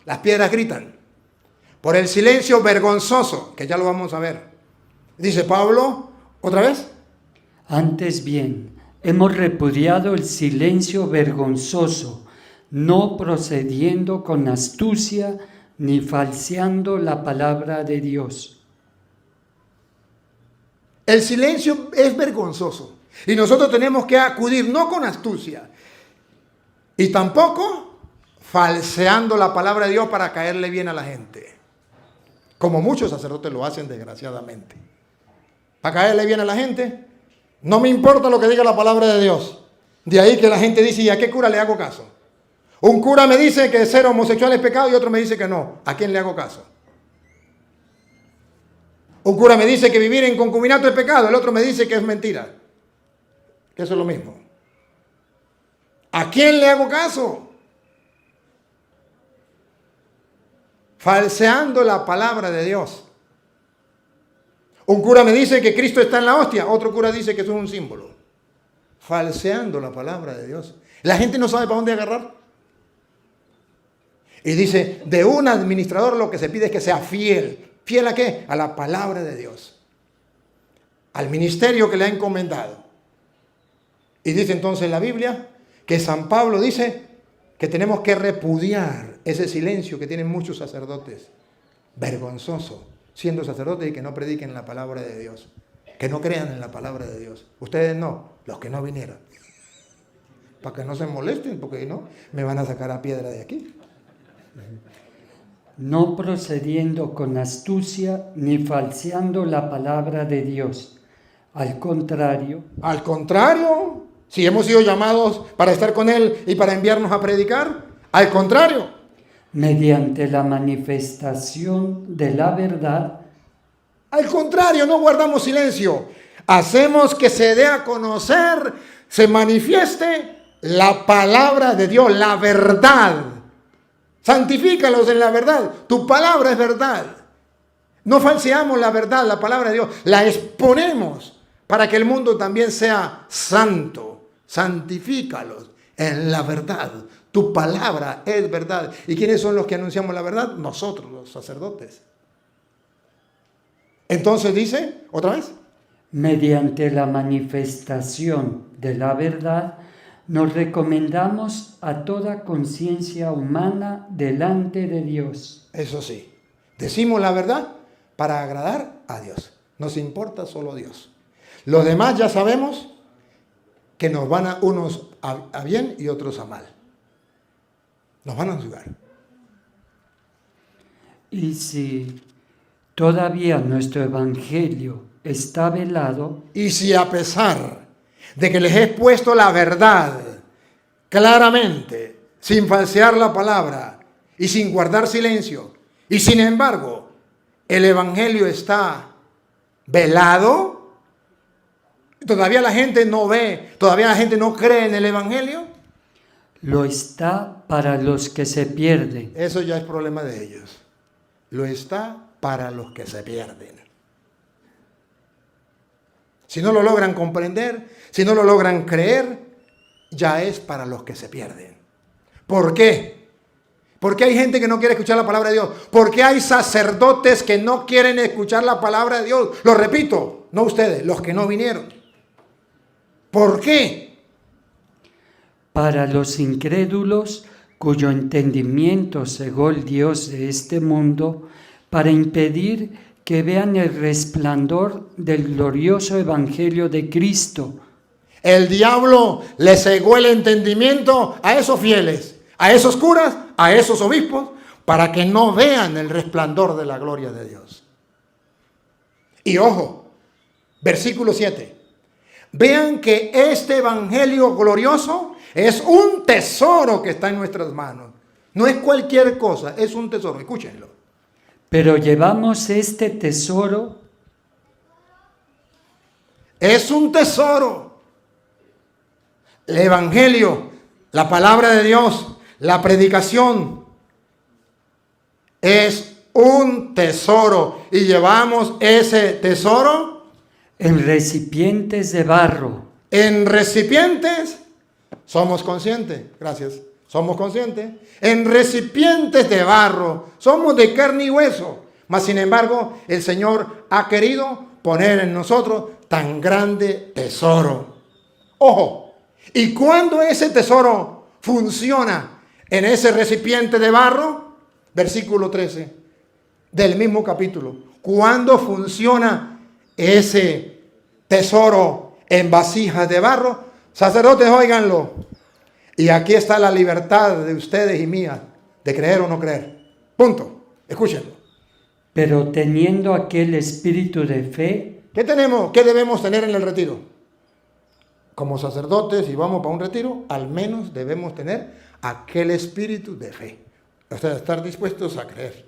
Las piedras gritan. Por el silencio vergonzoso, que ya lo vamos a ver. Dice Pablo, ¿otra vez? Antes bien, hemos repudiado el silencio vergonzoso, no procediendo con astucia ni falseando la palabra de Dios. El silencio es vergonzoso. Y nosotros tenemos que acudir no con astucia y tampoco falseando la palabra de Dios para caerle bien a la gente. Como muchos sacerdotes lo hacen desgraciadamente. Para caerle bien a la gente, no me importa lo que diga la palabra de Dios. De ahí que la gente dice, ¿y a qué cura le hago caso? Un cura me dice que ser homosexual es pecado y otro me dice que no. ¿A quién le hago caso? Un cura me dice que vivir en concubinato es pecado, el otro me dice que es mentira. Que eso es lo mismo. ¿A quién le hago caso? Falseando la palabra de Dios. Un cura me dice que Cristo está en la hostia, otro cura dice que eso es un símbolo. Falseando la palabra de Dios. La gente no sabe para dónde agarrar. Y dice, de un administrador lo que se pide es que sea fiel. ¿Fiel a qué? A la palabra de Dios. Al ministerio que le ha encomendado. Y dice entonces la Biblia que San Pablo dice que tenemos que repudiar ese silencio que tienen muchos sacerdotes. Vergonzoso, siendo sacerdotes y que no prediquen la palabra de Dios. Que no crean en la palabra de Dios. Ustedes no, los que no vinieron. Para que no se molesten, porque si no, me van a sacar a piedra de aquí. No procediendo con astucia ni falseando la palabra de Dios. Al contrario, si hemos sido llamados para estar con Él y para enviarnos a predicar, al contrario, mediante la manifestación de la verdad, no guardamos silencio, hacemos que se dé a conocer, se manifieste la palabra de Dios, la verdad. Santifícalos en la verdad. Tu palabra es verdad. No falseamos la verdad, la palabra de Dios. La exponemos para que el mundo también sea santo. Santifícalos en la verdad. Tu palabra es verdad. ¿Y quiénes son los que anunciamos la verdad? Nosotros, los sacerdotes. Entonces dice, otra vez. mediante la manifestación de la verdad, nos recomendamos a toda conciencia humana delante de Dios. Eso sí, decimos la verdad para agradar a Dios. Nos importa solo Dios. Los demás ya sabemos que nos van a unos a bien y otros a mal. Nos van a juzgar. Y si todavía nuestro evangelio está velado, y si a pesar de que les he expuesto la verdad claramente, sin falsear la palabra y sin guardar silencio, y sin embargo el evangelio está velado, todavía la gente no ve, todavía la gente no cree en el evangelio, lo está para los que se pierden. eso ya es problema de ellos. Lo está para los que se pierden. Si no lo logran comprender, si no lo logran creer, ya es para los que se pierden. ¿Por qué? Porque hay gente que no quiere escuchar la palabra de Dios. Porque hay sacerdotes que no quieren escuchar la palabra de Dios. Lo repito, no ustedes, los que no vinieron. ¿Por qué? Para los incrédulos, cuyo entendimiento cegó el Dios de este mundo, para impedir que vean el resplandor del glorioso evangelio de Cristo. El diablo le cegó el entendimiento a esos fieles, a esos curas, a esos obispos, para que no vean el resplandor de la gloria de Dios. Y ojo, versículo 7. Vean que este evangelio glorioso es un tesoro que está en nuestras manos. No es cualquier cosa, es un tesoro. Escúchenlo. Pero llevamos este tesoro. Es un tesoro. El evangelio, la palabra de Dios, la predicación, es un tesoro. Y llevamos ese tesoro En recipientes de barro. en recipientes. Somos conscientes, gracias. somos conscientes, en recipientes de barro, somos de carne y hueso, mas sin embargo el Señor ha querido poner en nosotros tan grande tesoro. Ojo, y cuando ese tesoro funciona en ese recipiente de barro, versículo 13 del mismo capítulo, cuando funciona ese tesoro en vasijas de barro, sacerdotes, óiganlo, y aquí está la libertad de ustedes y mía de creer o no creer. Punto. Escúchenlo. Pero teniendo aquel espíritu de fe, ¿Qué tenemos? ¿Qué debemos tener en el retiro? Como sacerdotes, si vamos para un retiro, al menos debemos tener aquel espíritu de fe. O sea, estar dispuestos a creer.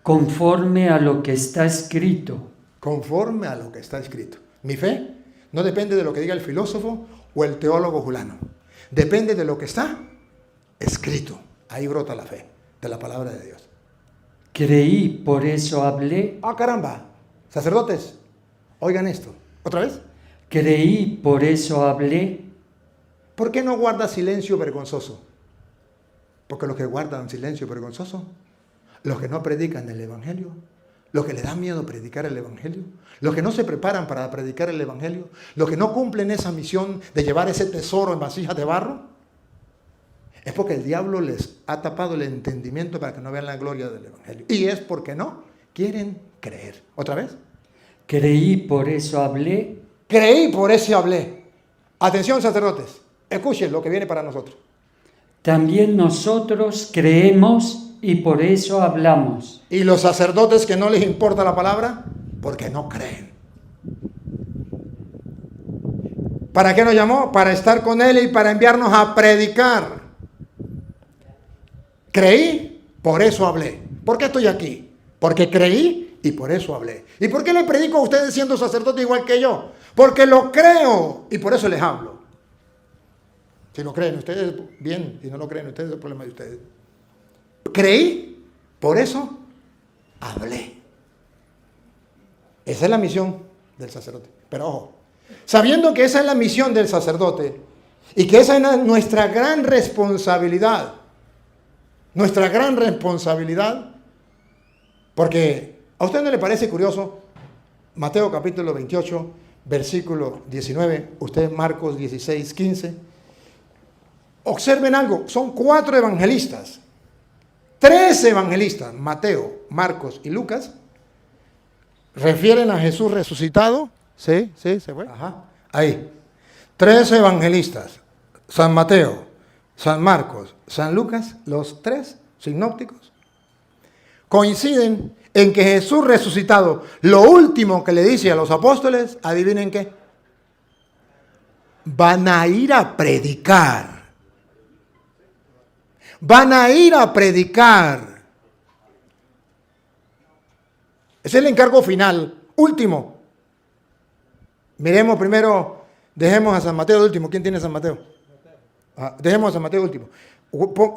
conforme a lo que está escrito. Conforme a lo que está escrito. Mi fe no depende de lo que diga el filósofo o el teólogo fulano. Depende de lo que está escrito. Ahí brota la fe, de la palabra de Dios. Creí, por eso hablé. ¡Ah, caramba! Sacerdotes, oigan esto. ¿Otra vez? Creí, por eso hablé. ¿Por qué no guarda silencio vergonzoso? Porque los que guardan silencio vergonzoso, los que no predican el Evangelio, los que les da miedo predicar el Evangelio, los que no se preparan para predicar el Evangelio, los que no cumplen esa misión de llevar ese tesoro en vasijas de barro, es porque el diablo les ha tapado el entendimiento para que no vean la gloria del Evangelio. Y es porque no quieren creer. ¿Otra vez? Creí, por eso hablé. Creí, por eso hablé. Atención, sacerdotes, escuchen lo que viene para nosotros. También nosotros creemos y por eso hablamos. Y los sacerdotes que no les importa la palabra, porque no creen. ¿Para qué nos llamó? Para estar con Él y para enviarnos a predicar. Creí, por eso hablé. ¿Por qué estoy aquí? Porque creí y por eso hablé. ¿Y por qué le predico a ustedes siendo sacerdote igual que yo? Porque lo creo y por eso les hablo. Si lo creen ustedes, bien. Si no lo creen ustedes, es el problema de ustedes. Creí, por eso hablé. Esa es la misión del sacerdote. Pero ojo, sabiendo que esa es la misión del sacerdote y que esa es nuestra gran responsabilidad, porque ¿a usted no le parece curioso? Mateo capítulo 28, versículo 19, usted Marcos 16, 15. Observen algo, son 4 evangelistas. 3 evangelistas, Mateo, Marcos y Lucas, refieren a Jesús resucitado. Sí, se fue. Ajá, ahí. 3 evangelistas, San Mateo, San Marcos, San Lucas, los 3 sinópticos, coinciden en que Jesús resucitado, lo último que le dice a los apóstoles, adivinen qué, van a ir a predicar. Van a ir a predicar. Es el encargo final, último. Miremos primero, dejemos a San Mateo de último. ¿Quién tiene San Mateo? Dejemos a San Mateo de último.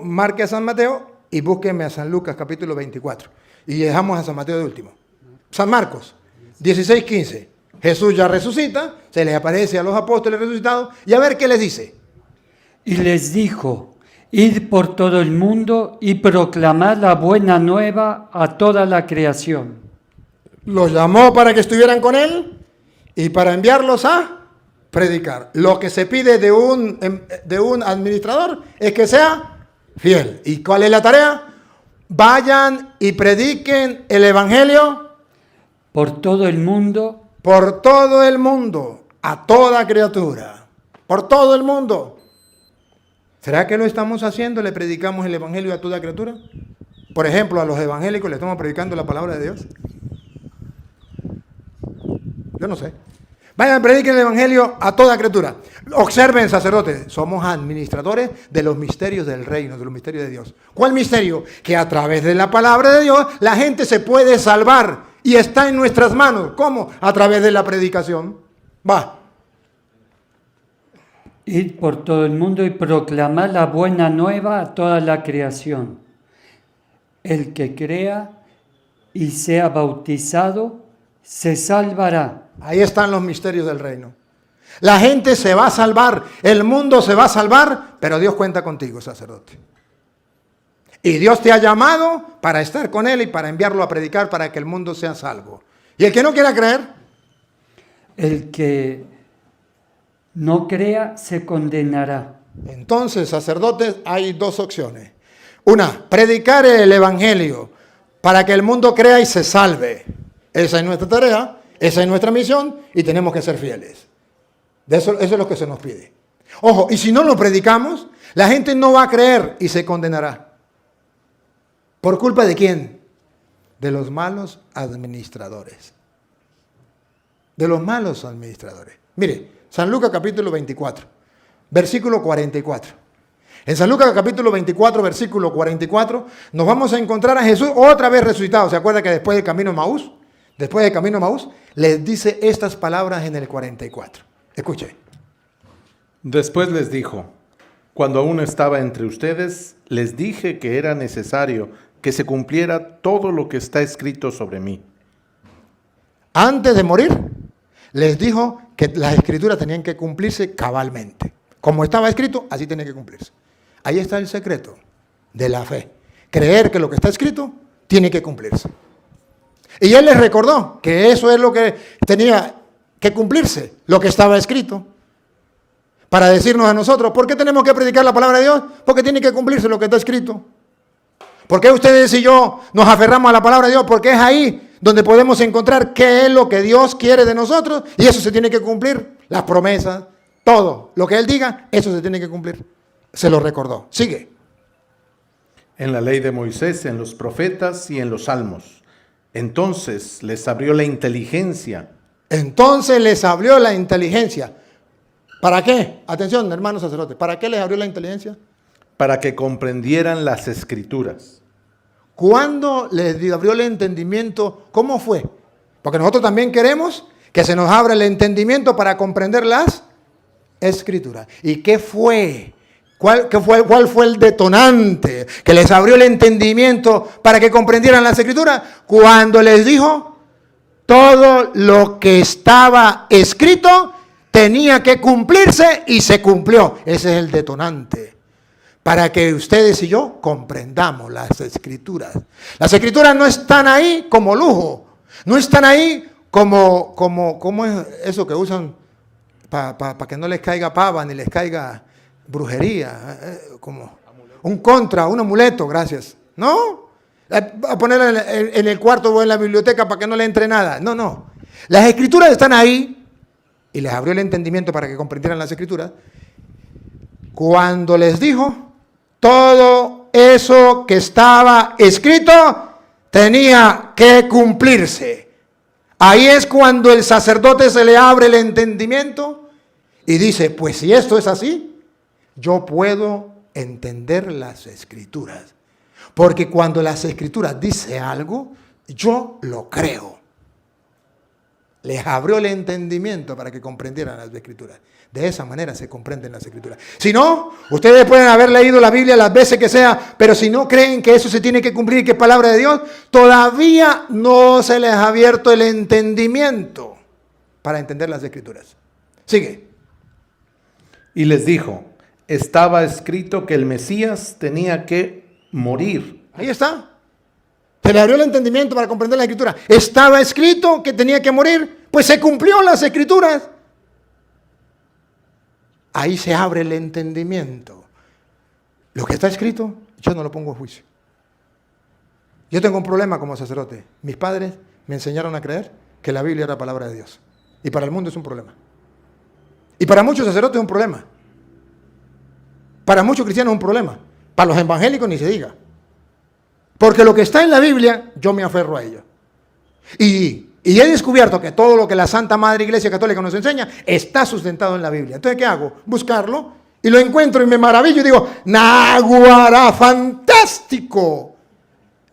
Marque a San Mateo y búsqueme a San Lucas capítulo 24. Y dejamos a San Mateo de último. San Marcos 16, 15. Jesús ya resucita, se les aparece a los apóstoles resucitados y a ver qué les dice. Y les dijo: id por todo el mundo y proclamad la buena nueva a toda la creación. Los llamó para que estuvieran con Él y para enviarlos a predicar. Lo que se pide de un administrador es que sea fiel. ¿Y cuál es la tarea? Vayan y prediquen el Evangelio Por todo el mundo. Por todo el mundo, a toda criatura. Por todo el mundo. ¿Será que lo estamos haciendo? ¿Le predicamos el Evangelio a toda criatura? Por ejemplo, a los evangélicos le estamos predicando la palabra de Dios. Yo no sé. Vayan, prediquen el Evangelio a toda criatura. Observen, sacerdotes, somos administradores de los misterios del reino, de los misterios de Dios. ¿Cuál misterio? Que a través de la palabra de Dios la gente se puede salvar y está en nuestras manos. ¿Cómo? A través de la predicación. Va. Id por todo el mundo y proclamad la buena nueva a toda la creación. El que crea y sea bautizado se salvará. Ahí están los misterios del reino. La gente se va a salvar, el mundo se va a salvar, pero Dios cuenta contigo, sacerdote. Y Dios te ha llamado para estar con Él y para enviarlo a predicar para que el mundo sea salvo. Y el que no quiera creer, el que no crea se condenará. entonces, sacerdotes, hay dos opciones. Una, predicar el evangelio para que el mundo crea y se salve. Esa es nuestra tarea, esa es nuestra misión y tenemos que ser fieles. Eso es lo que se nos pide. Ojo, y si no lo predicamos, la gente no va a creer y se condenará. ¿Por culpa de quién? De los malos administradores. De los malos administradores. Mire, San Lucas capítulo 24, versículo 44. En San Lucas capítulo 24, versículo 44, nos vamos a encontrar a Jesús otra vez resucitado. ¿Se acuerda que después del camino de Maús? Después del camino de Maús, les dice estas palabras en el 44. Escuche. Después les dijo, cuando aún estaba entre ustedes, les dije que era necesario que se cumpliera todo lo que está escrito sobre mí. Antes de morir, les dijo que las escrituras tenían que cumplirse cabalmente. Como estaba escrito, así tenía que cumplirse. Ahí está el secreto de la fe. Creer que lo que está escrito tiene que cumplirse. Y Él les recordó que eso es lo que tenía que cumplirse, lo que estaba escrito. Para decirnos a nosotros, ¿por qué tenemos que predicar la palabra de Dios? Porque tiene que cumplirse lo que está escrito. ¿Por qué ustedes y yo nos aferramos a la palabra de Dios? Porque es ahí donde podemos encontrar qué es lo que Dios quiere de nosotros y eso se tiene que cumplir. Las promesas, todo lo que Él diga, eso se tiene que cumplir. Se lo recordó. Sigue. En la ley de Moisés, en los profetas y en los salmos. Entonces les abrió la inteligencia. Entonces les abrió la inteligencia. ¿Para qué? Atención, hermanos sacerdotes. ¿Para qué les abrió la inteligencia? Para que comprendieran las escrituras. ¿Cuándo les abrió el entendimiento? ¿Cómo fue? Porque nosotros también queremos que se nos abra el entendimiento para comprender las escrituras. ¿Y qué fue? ¿Cuál fue el detonante que les abrió el entendimiento para que comprendieran las escrituras? Cuando les dijo, todo lo que estaba escrito tenía que cumplirse y se cumplió. Ese es el detonante. Para que ustedes y yo comprendamos las escrituras. Las escrituras no están ahí como lujo. No están ahí como es eso que usan para que no les caiga pava ni les caiga brujería. Como un amuleto, gracias. ¿No? A ponerla en el cuarto o en la biblioteca para que no le entre nada. No. Las escrituras están ahí y les abrió el entendimiento para que comprendieran las escrituras. Cuando les dijo, todo eso que estaba escrito tenía que cumplirse. Ahí es cuando el sacerdote se le abre el entendimiento y dice, pues si esto es así, yo puedo entender las escrituras. Porque cuando las escrituras dicen algo, yo lo creo. Les abrió el entendimiento para que comprendieran las escrituras. De esa manera se comprenden las escrituras. Si no, ustedes pueden haber leído la Biblia las veces que sea, pero si no creen que eso se tiene que cumplir, que es palabra de Dios, todavía no se les ha abierto el entendimiento para entender las escrituras. Sigue. Y les dijo, estaba escrito que el Mesías tenía que morir. Ahí está. Se le abrió el entendimiento para comprender la escritura. Estaba escrito que tenía que morir, pues se cumplió las escrituras. Ahí se abre el entendimiento. Lo que está escrito, yo no lo pongo a juicio. Yo tengo un problema como sacerdote. Mis padres me enseñaron a creer que la Biblia era palabra de Dios. Y para el mundo es un problema. Y para muchos sacerdotes es un problema. Para muchos cristianos es un problema. Para los evangélicos ni se diga. Porque lo que está en la Biblia, yo me aferro a ello. Y he descubierto que todo lo que la Santa Madre Iglesia Católica nos enseña está sustentado en la Biblia. Entonces, ¿qué hago? Buscarlo y lo encuentro y me maravillo y digo, ¡Naguará, fantástico!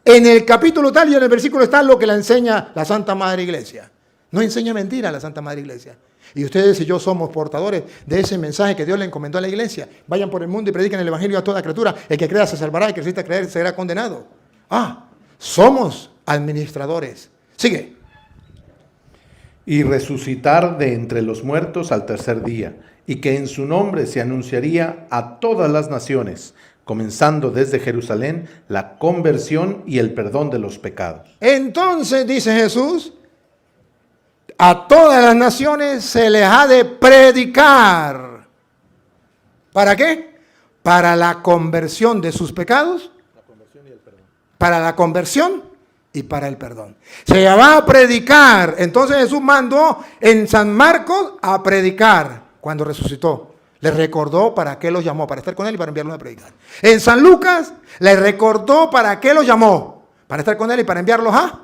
En el capítulo tal y en el versículo está lo que la enseña la Santa Madre Iglesia. No enseña mentira la Santa Madre Iglesia. Y ustedes y yo somos portadores de ese mensaje que Dios le encomendó a la Iglesia. Vayan por el mundo y prediquen el Evangelio a toda criatura. El que crea se salvará, el que resista a creer será condenado. Somos administradores. Sigue. y resucitar de entre los muertos al tercer día, y que en su nombre se anunciaría a todas las naciones, comenzando desde Jerusalén, la conversión y el perdón de los pecados. Entonces, dice Jesús, a todas las naciones se les ha de predicar. ¿Para qué? Para la conversión de sus pecados, para la conversión y para el perdón. Se va a predicar. Entonces Jesús mandó en San Marcos a predicar cuando resucitó. Les recordó para qué los llamó, para estar con él y para enviarlos a predicar. En San Lucas les recordó para qué los llamó, para estar con él y para enviarlos a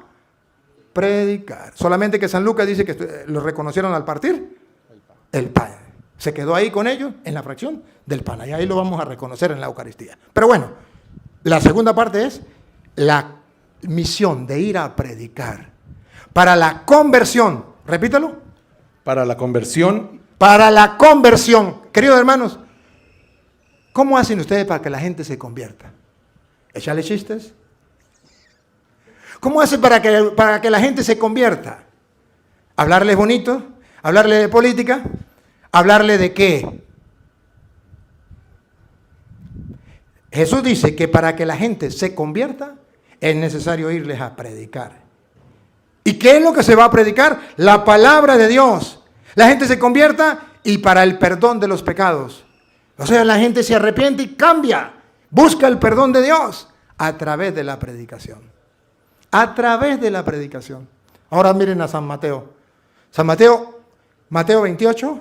predicar. Solamente que San Lucas dice que lo reconocieron al partir el pan. Se quedó ahí con ellos en la fracción del pan. Y ahí lo vamos a reconocer en la Eucaristía. Pero bueno, la segunda parte es la misión de ir a predicar para la conversión. Repítalo. Para la conversión. Para la conversión. Queridos hermanos, ¿cómo hacen ustedes para que la gente se convierta? ¿Echarle chistes? ¿Cómo hacen para que la gente se convierta? ¿Hablarles bonito? ¿Hablarle de política? ¿Hablarle de qué? Jesús dice que para que la gente se convierta es necesario irles a predicar. ¿Y qué es lo que se va a predicar? La palabra de Dios. La gente se convierta y para el perdón de los pecados. O sea, la gente se arrepiente y cambia. Busca el perdón de Dios a través de la predicación. A través de la predicación. Ahora miren a San Mateo. San Mateo, Mateo 28,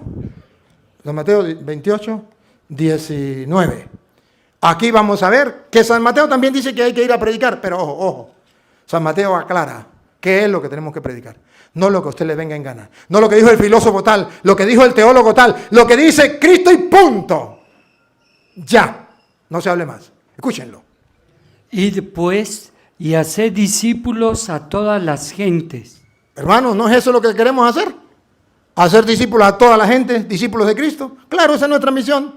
San Mateo 28, 19. Aquí vamos a ver que San Mateo también dice que hay que ir a predicar, pero ojo, ojo. San Mateo aclara qué es lo que tenemos que predicar. No lo que a usted le venga en gana. No lo que dijo el filósofo tal, lo que dijo el teólogo tal, lo que dice Cristo y punto. Ya, no se hable más. Escúchenlo. Id pues y haced discípulos a todas las gentes. Hermanos, ¿no es eso lo que queremos hacer? Hacer discípulos a toda la gente, discípulos de Cristo. Claro, esa es nuestra misión.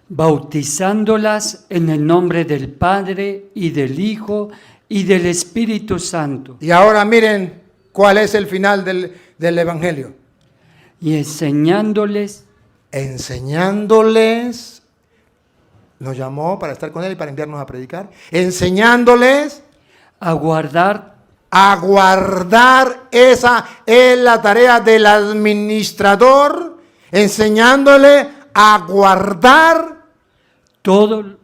Bautizándolas en el nombre del Padre y del Hijo y del Espíritu Santo. Y ahora miren cuál es el final del Evangelio. Y enseñándoles. Enseñándoles. Nos llamó para estar con él y para enviarnos a predicar. Enseñándoles. A guardar. A guardar. Esa es la tarea del administrador. Enseñándole a guardar. Todo,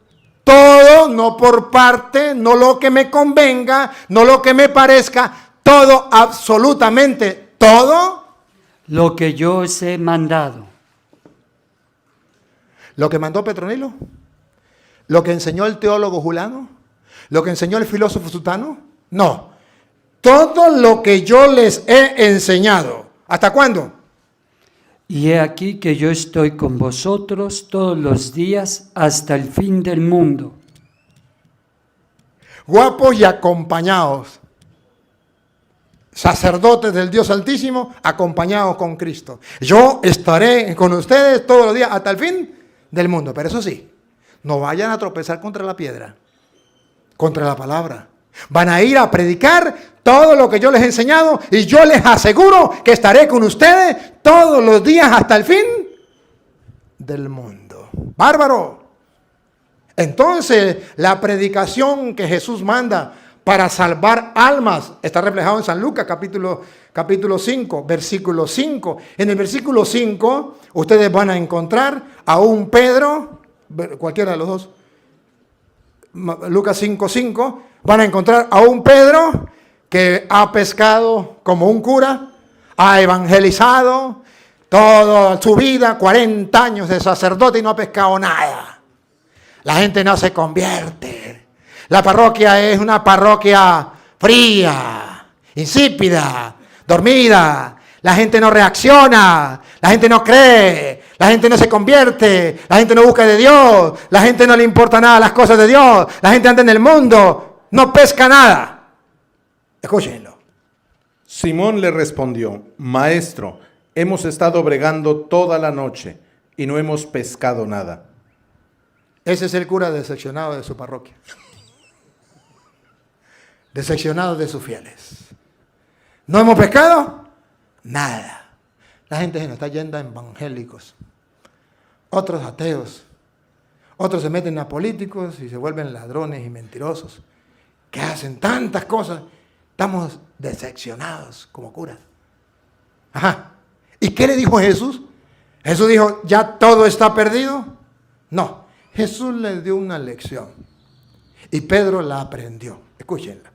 no por parte, no lo que me convenga, no lo que me parezca, todo, absolutamente todo. Lo que yo os he mandado. Lo que mandó Petronilo, lo que enseñó el teólogo Julano, lo que enseñó el filósofo Sutano, no. Todo lo que yo les he enseñado. ¿Hasta cuándo? Y he aquí que yo estoy con vosotros todos los días hasta el fin del mundo. Guapos y acompañados. Sacerdotes del Dios Altísimo, acompañados con Cristo. Yo estaré con ustedes todos los días hasta el fin del mundo. Pero eso sí, no vayan a tropezar contra la piedra, contra la palabra. Van a ir a predicar todo lo que yo les he enseñado y yo les aseguro que estaré con ustedes todos los días hasta el fin del mundo. ¡Bárbaro! Entonces, la predicación que Jesús manda para salvar almas está reflejado en San Lucas capítulo 5, versículo 5. En el versículo 5 ustedes van a encontrar a un Pedro, cualquiera de los dos, Lucas 5:5, van a encontrar a un Pedro que ha pescado como un cura, ha evangelizado toda su vida, 40 años de sacerdote y no ha pescado nada. La gente no se convierte. La parroquia es una parroquia fría, insípida, dormida. La gente no reacciona, la gente no cree, la gente no se convierte, la gente no busca de Dios, la gente no le importa nada las cosas de Dios, la gente anda en el mundo, no pesca nada. Escúchenlo. Simón le respondió: Maestro, hemos estado bregando toda la noche y no hemos pescado nada. Ese es el cura decepcionado de su parroquia. Decepcionado de sus fieles. ¿No hemos pescado? nada. La gente se nos está yendo a evangélicos, otros ateos, otros se meten a políticos y se vuelven ladrones y mentirosos, que hacen tantas cosas. Estamos decepcionados como curas. Ajá. ¿Y qué le dijo Jesús? Jesús dijo, ¿ya todo está perdido? No. Jesús le dio una lección y Pedro la aprendió. Escúchenla.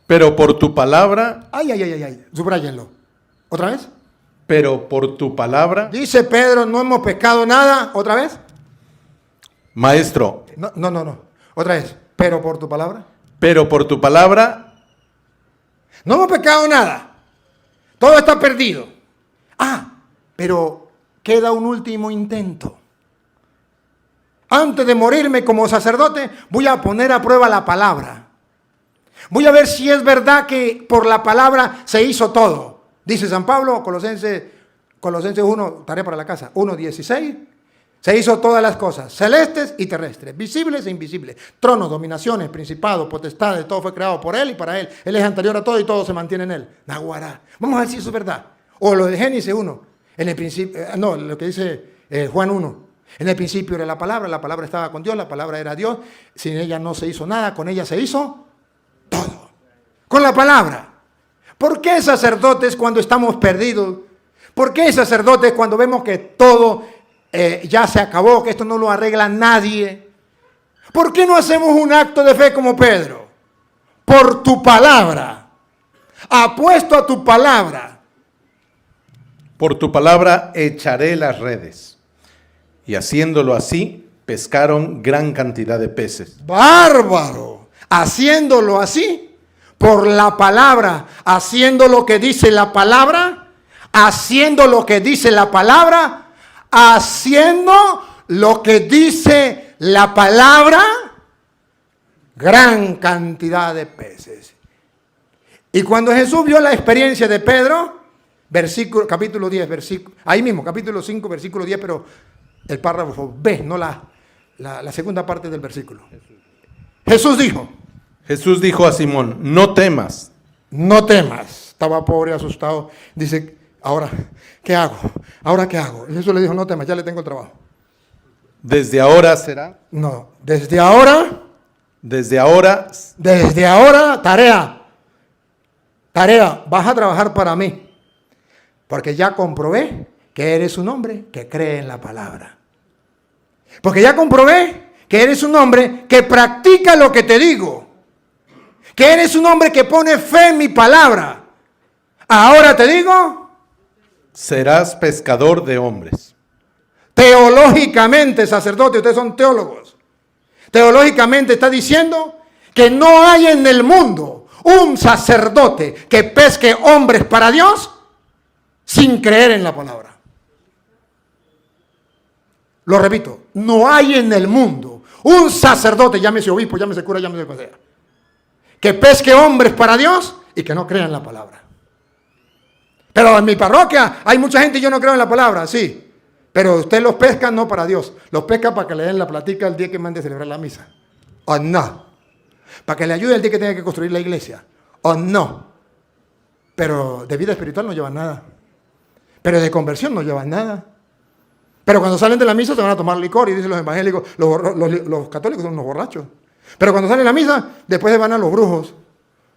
Pero por tu palabra, Ay. Subrayenlo. ¿Otra vez? pero por tu palabra, Dice Pedro, no hemos pecado nada. ¿Otra vez? maestro, No. Otra vez. Pero por tu palabra. pero por tu palabra, No hemos pecado nada. Todo está perdido. Pero queda un último intento. Antes de morirme como sacerdote, voy a poner a prueba la palabra. Voy a ver si es verdad que por la palabra se hizo todo. Dice San Pablo, Colosenses 1, tarea para la casa, 1:16. Se hizo todas las cosas, celestes y terrestres, visibles e invisibles. Tronos, dominaciones, principados, potestades, todo fue creado por Él y para Él. Él es anterior a todo y todo se mantiene en Él. Naguará. Vamos a ver si eso es verdad. O lo de Génesis 1, en el principio, lo que dice Juan 1. En el principio era la palabra estaba con Dios, la palabra era Dios. Sin ella no se hizo nada, con ella se hizo todo. Con la palabra. ¿Por qué sacerdotes cuando estamos perdidos? ¿Por qué sacerdotes cuando vemos que todo ya se acabó, que esto no lo arregla nadie? ¿Por qué no hacemos un acto de fe como Pedro? Por tu palabra. Apuesto a tu palabra. por tu palabra echaré las redes. Y haciéndolo así, pescaron gran cantidad de peces. Bárbaro. Haciéndolo así, por la palabra, haciendo lo que dice la palabra, haciendo lo que dice la palabra, haciendo lo que dice la palabra, gran cantidad de peces. Y cuando Jesús vio la experiencia de Pedro, capítulo 10, ahí mismo, capítulo 5, versículo 10, pero el párrafo B, no la segunda parte del versículo. Jesús dijo a Simón, no temas. no temas. Estaba pobre, asustado. Dice, ahora, ¿qué hago? ¿Ahora qué hago? Y Jesús le dijo, no temas, ya le tengo el trabajo. Desde ahora será. No, desde ahora, tarea, vas a trabajar para mí. Porque ya comprobé que eres un hombre que cree en la palabra. Porque ya comprobé que eres un hombre que practica lo que te digo. Que eres un hombre que pone fe en mi palabra. Ahora te digo, serás pescador de hombres. teológicamente, sacerdote, ustedes son teólogos. Teológicamente está diciendo que no hay en el mundo un sacerdote que pesque hombres para Dios sin creer en la palabra. Lo repito, no hay en el mundo un sacerdote, llámese obispo, llámese cura, llámese lo que sea, que pesque hombres para Dios y que no crea en la palabra. Pero en mi parroquia hay mucha gente y yo no creo en la palabra, sí. Pero usted los pesca no para Dios, los pesca para que le den la platica el día que mande a celebrar la misa. ¿O no? Para que le ayude el día que tenga que construir la iglesia. ¿O no? Pero de vida espiritual no llevan nada. Pero de conversión no llevan nada. Pero cuando salen de la misa se van a tomar licor y dicen los evangélicos, los católicos son unos borrachos. Pero cuando salen de la misa, después se van a los brujos,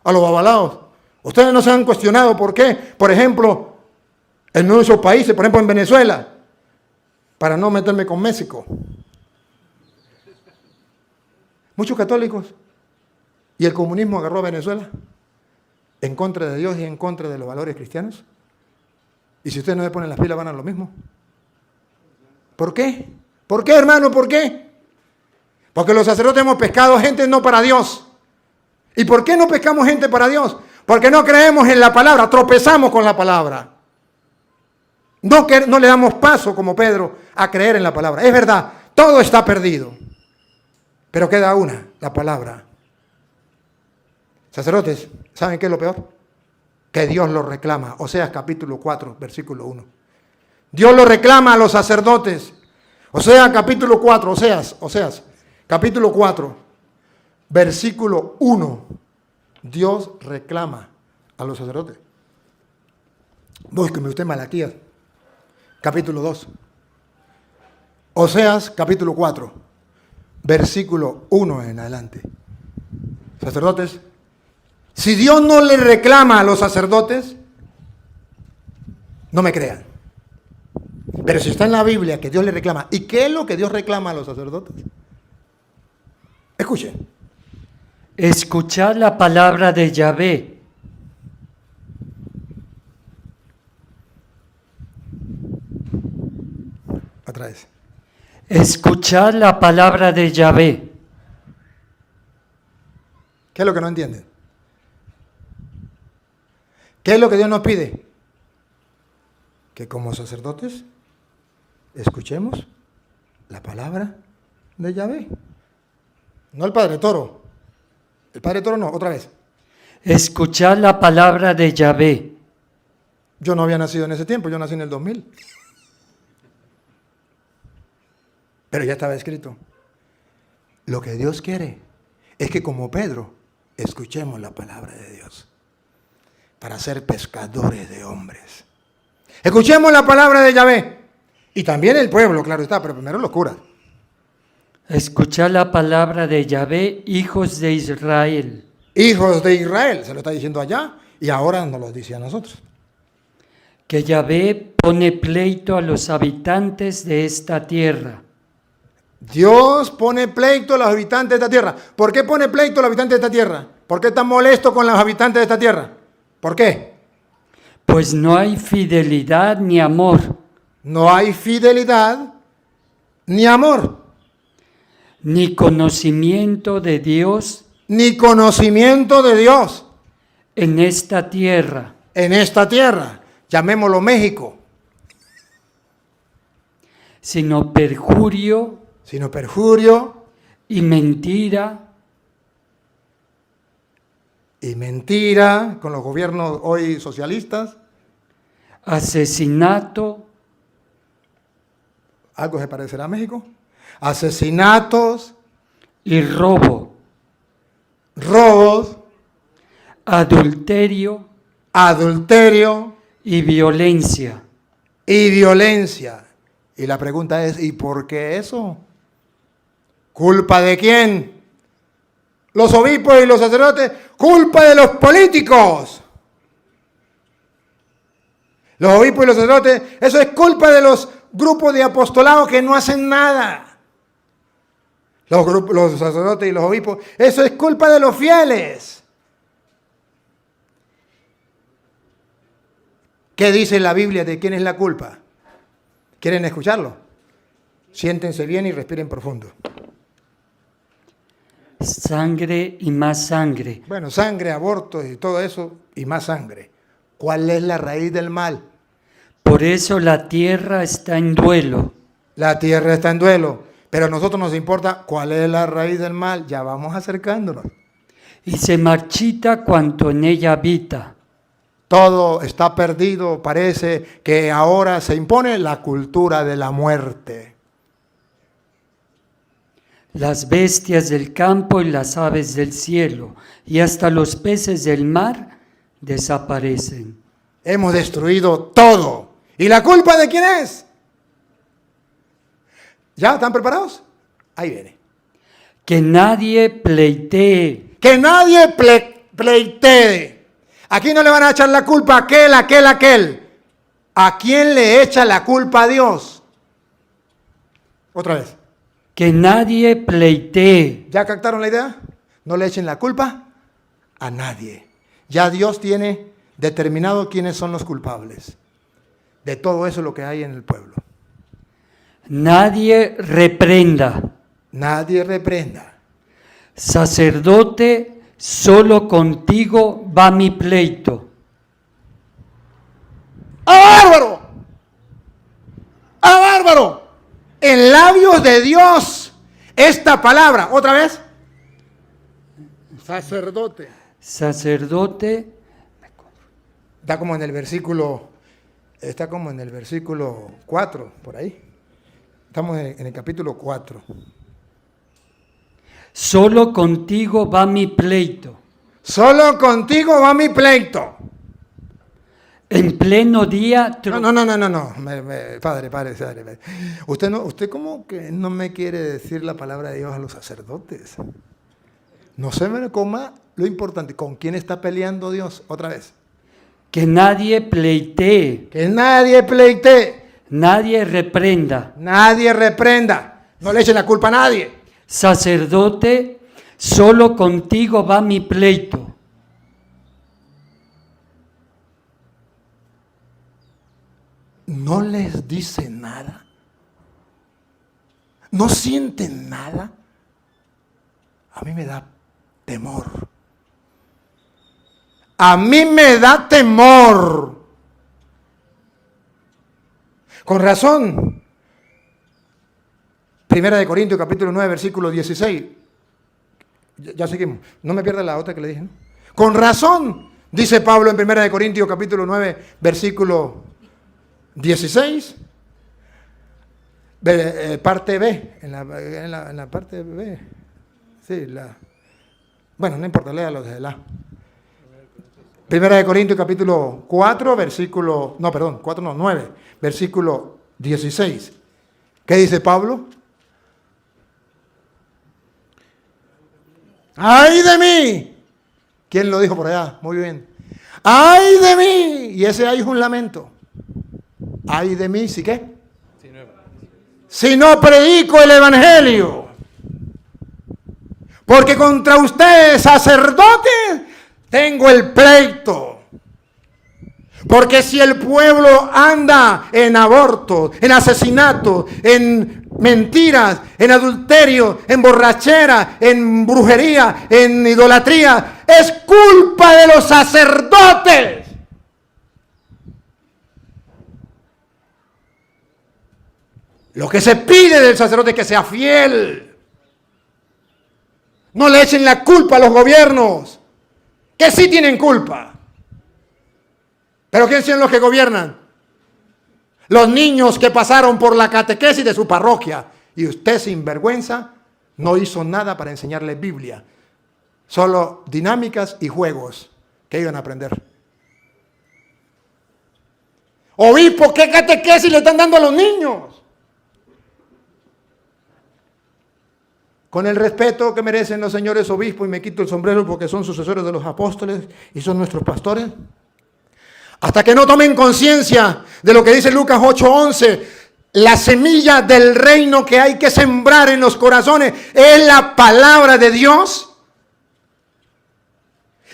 a los babalaos. Ustedes no se han cuestionado por qué, por ejemplo, en nuestros países, por ejemplo en Venezuela, para no meterme con México. Muchos católicos y el comunismo agarró a Venezuela en contra de Dios y en contra de los valores cristianos. Y si ustedes no se ponen las pilas van a lo mismo. ¿Por qué? ¿Por qué, hermano? ¿Por qué? Porque los sacerdotes hemos pescado gente no para Dios. ¿Y por qué no pescamos gente para Dios? Porque no creemos en la palabra, tropezamos con la palabra. No le damos paso, como Pedro, a creer en la palabra. Es verdad, todo está perdido. Pero queda una, la palabra. Sacerdotes, ¿saben qué es lo peor? Que Dios lo reclama. Oseas capítulo 4, versículo 1. Dios lo reclama a los sacerdotes. Oseas capítulo 4, Oseas capítulo 4, versículo 1. Dios reclama a los sacerdotes. Búsqueme usted Malaquías, capítulo 2. Oseas, capítulo 4, versículo 1 en adelante. Sacerdotes, si Dios no le reclama a los sacerdotes, no me crean. Pero si está en la Biblia que Dios le reclama, ¿y qué es lo que Dios reclama a los sacerdotes? Escuchen. Escuchad la palabra de Yahvé. Otra vez. Escuchad la palabra de Yahvé. ¿Qué es lo que no entienden? ¿Qué es lo que Dios nos pide? Que como sacerdotes escuchemos la palabra de Yahvé. No el Padre Toro. El Padre Toro no, otra vez. Escuchad la palabra de Yahvé. Yo no había nacido en ese tiempo, yo nací en el 2000. Pero ya estaba escrito. Lo que Dios quiere es que como Pedro escuchemos la palabra de Dios para ser pescadores de hombres. Escuchemos la palabra de Yahvé. Y también el pueblo, claro está, pero primero los curas. Escuchad la palabra de Yahvé, hijos de Israel. Hijos de Israel, se lo está diciendo allá y ahora nos lo dice a nosotros. Que Yahvé pone pleito a los habitantes de esta tierra. Dios pone pleito a los habitantes de esta tierra. ¿Por qué pone pleito a los habitantes de esta tierra? ¿Por qué está molesto con los habitantes de esta tierra? ¿Por qué? Pues no hay fidelidad ni amor, No hay fidelidad ni amor, ni conocimiento de Dios ni conocimiento de Dios en esta tierra, en esta tierra. Llamémoslo México, sino perjurio sino perjurio y mentira, y mentira con los gobiernos hoy socialistas. asesinato, ¿Algo se parecerá a México? Asesinatos, y robo, robos, adulterio adulterio y violencia. y violencia. Y la pregunta es, ¿y por qué eso? ¿Culpa de quién? Los obispos y los sacerdotes, culpa de los políticos. Los obispos y los sacerdotes, eso es culpa de los grupos de apostolado que no hacen nada. Los sacerdotes y los obispos, eso es culpa de los fieles. ¿Qué dice la Biblia de quién es la culpa? ¿Quieren escucharlo? Siéntense bien y respiren profundo. Sangre y más sangre. Bueno, sangre, aborto y todo eso, y más sangre. ¿Cuál es la raíz del mal? Por eso la tierra está en duelo. La tierra está en duelo, pero a nosotros nos importa cuál es la raíz del mal. Ya vamos acercándonos. Y se marchita cuanto en ella habita. Todo está perdido, parece que ahora se impone la cultura de la muerte. Las bestias del campo y las aves del cielo, y hasta los peces del mar desaparecen. Hemos destruido todo. ¿Y la culpa de quién es? ¿Ya están preparados? Ahí viene. Que nadie pleitee. Que nadie pleitee. Aquí no le van a echar la culpa a aquel. ¿A quién le echa la culpa a Dios? Otra vez. Que nadie pleitee. ¿Ya captaron la idea? No le echen la culpa a nadie. Ya Dios tiene determinado quiénes son los culpables de todo eso lo que hay en el pueblo. Nadie reprenda. Nadie reprenda. Sacerdote, solo contigo va mi pleito. ¡Ah, bárbaro! ¡Ah, bárbaro! En labios de Dios, esta palabra, otra vez. Sacerdote. Sacerdote, Está como en el versículo 4, por ahí. Estamos en el capítulo 4. solo contigo va mi pleito. Solo contigo va mi pleito. En pleno día... No. Padre. Usted cómo que no me quiere decir la palabra de Dios a los sacerdotes. No se me coma lo importante. ¿Con quién está peleando Dios? Otra vez. Que nadie pleitee. Que nadie pleitee. Nadie reprenda. Nadie reprenda. No le echen la culpa a nadie. Sacerdote, solo contigo va mi pleito. ¿No les dice nada? ¿No sienten nada? A mí me da temor. A mí me da temor. Con razón. Primera de Corintios, capítulo 9, versículo 16. Ya seguimos. No me pierda la otra que le dije, ¿no? Con razón, dice Pablo en Primera de Corintios, capítulo 9, versículo 16. Parte B. En la parte B. Sí, bueno, no importa, léalo desde la. Primera de Corintios, capítulo 4, versículo. 9, versículo 16. ¿Qué dice Pablo? ¡Ay de mí! ¿Quién lo dijo por allá? Muy bien. ¡Ay de mí! Y ese ay es un lamento. ¡Ay de mí! ¿Sí qué? Si no predico el evangelio. Porque contra ustedes, sacerdotes, tengo el pleito. Porque si el pueblo anda en aborto, en asesinato, en mentiras, en adulterio, en borrachera, en brujería, en idolatría, es culpa de los sacerdotes. Lo que se pide del sacerdote es que sea fiel. No le echen la culpa a los gobiernos, que sí tienen culpa. ¿Pero quiénes son los que gobiernan? Los niños que pasaron por la catequesis de su parroquia. Y usted, sin vergüenza, no hizo nada para enseñarles Biblia. Solo dinámicas y juegos que iban a aprender. Obispo, ¿qué catequesis le están dando a los niños? Con el respeto que merecen los señores obispos, y me quito el sombrero porque son sucesores de los apóstoles y son nuestros pastores. Hasta que no tomen conciencia de lo que dice Lucas 8:11, la semilla del reino que hay que sembrar en los corazones es la palabra de Dios.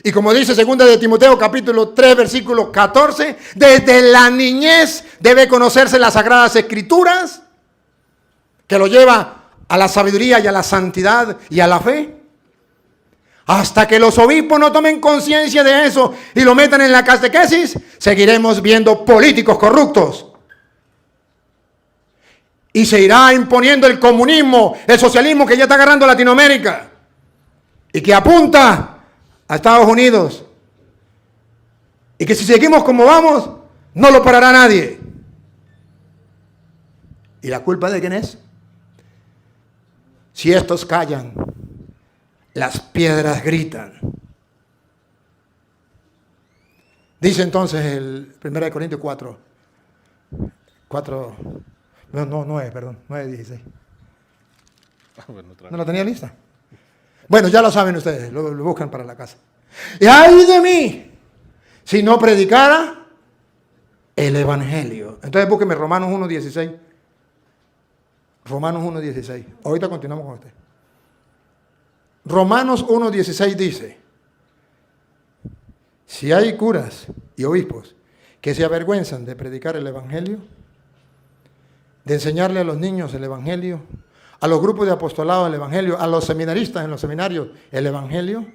Y como dice 2 de Timoteo capítulo 3 versículo 14, desde la niñez debe conocerse las sagradas escrituras, que lo lleva a la sabiduría y a la santidad y a la fe. Hasta que los obispos no tomen conciencia de eso y lo metan en la catequesis, seguiremos viendo políticos corruptos. Y se irá imponiendo el comunismo, el socialismo que ya está agarrando Latinoamérica y que apunta a Estados Unidos. Y que si seguimos como vamos, no lo parará nadie. ¿Y la culpa de quién es? Si estos callan, las piedras gritan. Dice entonces el 1 Corintios 9:16. ¿No lo tenía lista? Bueno, ya lo saben ustedes, lo buscan para la casa. Y ay de mí, si no predicara el evangelio. Entonces búsqueme Romanos 1:16. Romanos 1:16. Ahorita continuamos con usted. Romanos 1:16 dice: si hay curas y obispos que se avergüenzan de predicar el evangelio, de enseñarle a los niños el evangelio, a los grupos de apostolado el evangelio, a los seminaristas en los seminarios el evangelio,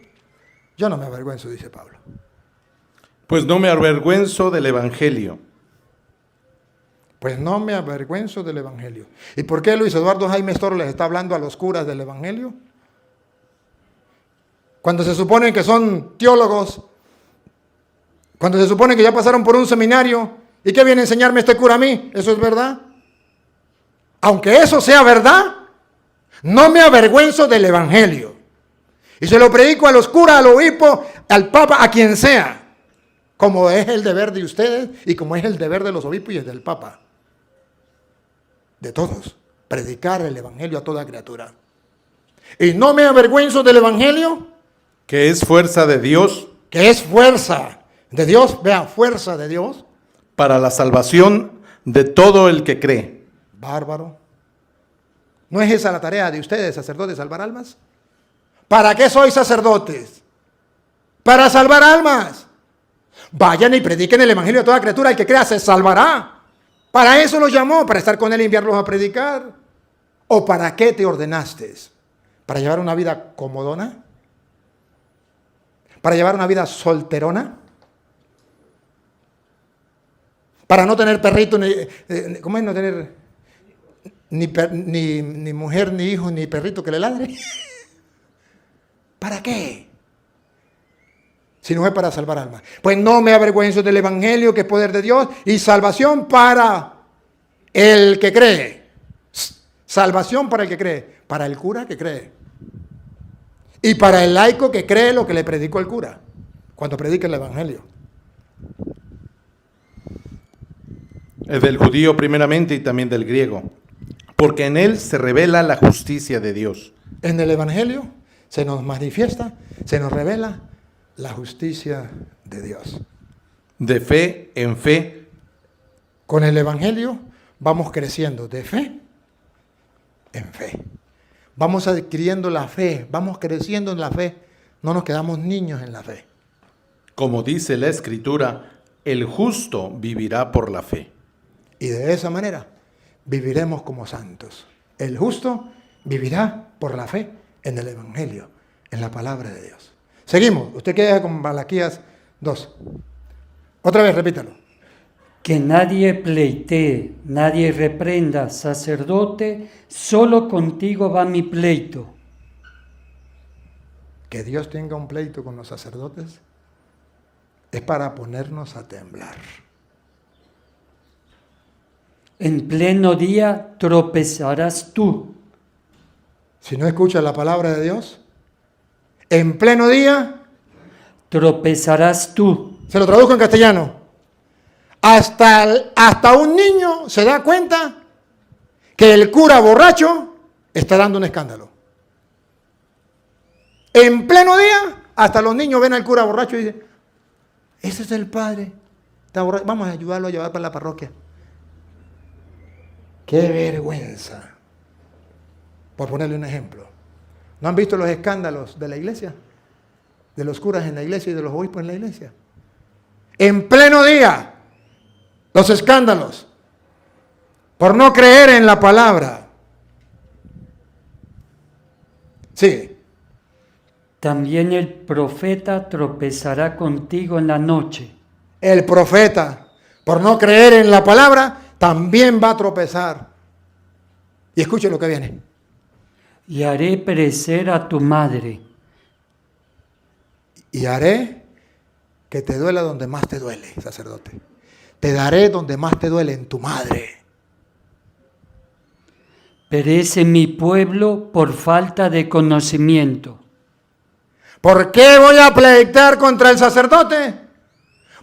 yo no me avergüenzo, dice Pablo. Pues no me avergüenzo del evangelio. Pues no me avergüenzo del evangelio. ¿Y por qué Luis Eduardo Jaime Storo les está hablando a los curas del evangelio? Cuando se supone que son teólogos, cuando se supone que ya pasaron por un seminario, ¿y qué viene a enseñarme este cura a mí? ¿Eso es verdad? Aunque eso sea verdad, no me avergüenzo del evangelio. Y se lo predico a los curas, al obispo, al papa, a quien sea, como es el deber de ustedes y como es el deber de los obispos y el del Papa. De todos, predicar el Evangelio a toda criatura. Y no me avergüenzo del Evangelio, que es fuerza de Dios que es fuerza de Dios, vea, fuerza de Dios. para la salvación de todo el que cree. Bárbaro. ¿No es esa la tarea de ustedes, sacerdotes, salvar almas? ¿Para qué sois sacerdotes? Para salvar almas. Vayan y prediquen el Evangelio a toda criatura, el que crea se salvará. Para eso los llamó, para estar con él y enviarlos a predicar. ¿O para qué te ordenaste? ¿Para llevar una vida comodona? ¿Para llevar una vida solterona? ¿Para no tener perrito, ¿cómo es no tener ni mujer, ni hijo, ni perrito que le ladre? ¿Para qué? Si no es para salvar almas. Pues no me avergüenzo del Evangelio, que es poder de Dios y salvación para el que cree. Salvación para el que cree. Para el cura que cree. Y para el laico que cree lo que le predicó el cura cuando predica el Evangelio. Es del judío primeramente y también del griego, porque en él se revela la justicia de Dios. En el Evangelio se nos manifiesta, se nos revela la justicia de Dios. De fe en fe. Con el Evangelio vamos creciendo de fe en fe. Vamos adquiriendo la fe, vamos creciendo en la fe. No nos quedamos niños en la fe. Como dice la Escritura, el justo vivirá por la fe. Y de esa manera viviremos como santos. El justo vivirá por la fe en el Evangelio, en la palabra de Dios. Seguimos. Usted queda con Malaquías 2. Otra vez, repítalo. Que nadie pleitee, nadie reprenda, sacerdote, solo contigo va mi pleito. Que Dios tenga un pleito con los sacerdotes es para ponernos a temblar. En pleno día tropezarás tú. Si no escuchas la palabra de Dios, en pleno día, Tropezarás tú. se lo traduzco en castellano, hasta un niño se da cuenta que el cura borracho está dando un escándalo. En pleno día, hasta los niños ven al cura borracho y dicen, ese es el padre, está borracho, vamos a ayudarlo a llevar para la parroquia. ¡Qué vergüenza! Por ponerle un ejemplo. ¿No han visto los escándalos de la iglesia? De los curas en la iglesia y de los obispos en la iglesia. En pleno día, los escándalos. Por no creer en la palabra. Sigue. También el profeta tropezará contigo en la noche. El profeta, por no creer en la palabra, también va a tropezar. Y escuche lo que viene. Y haré perecer a tu madre. Y haré que te duela donde más te duele, sacerdote. Te daré donde más te duele, en tu madre. Perece mi pueblo por falta de conocimiento. ¿Por qué voy a pleitar contra el sacerdote?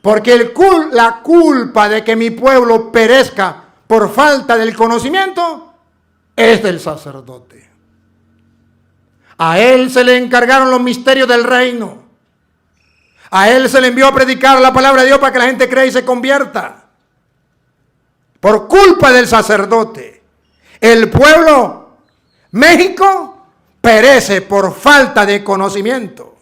Porque la culpa de que mi pueblo perezca por falta del conocimiento es del sacerdote. A él se le encargaron los misterios del reino. A él se le envió a predicar la palabra de Dios para que la gente crea y se convierta. Por culpa del sacerdote, el pueblo, México, perece por falta de conocimiento.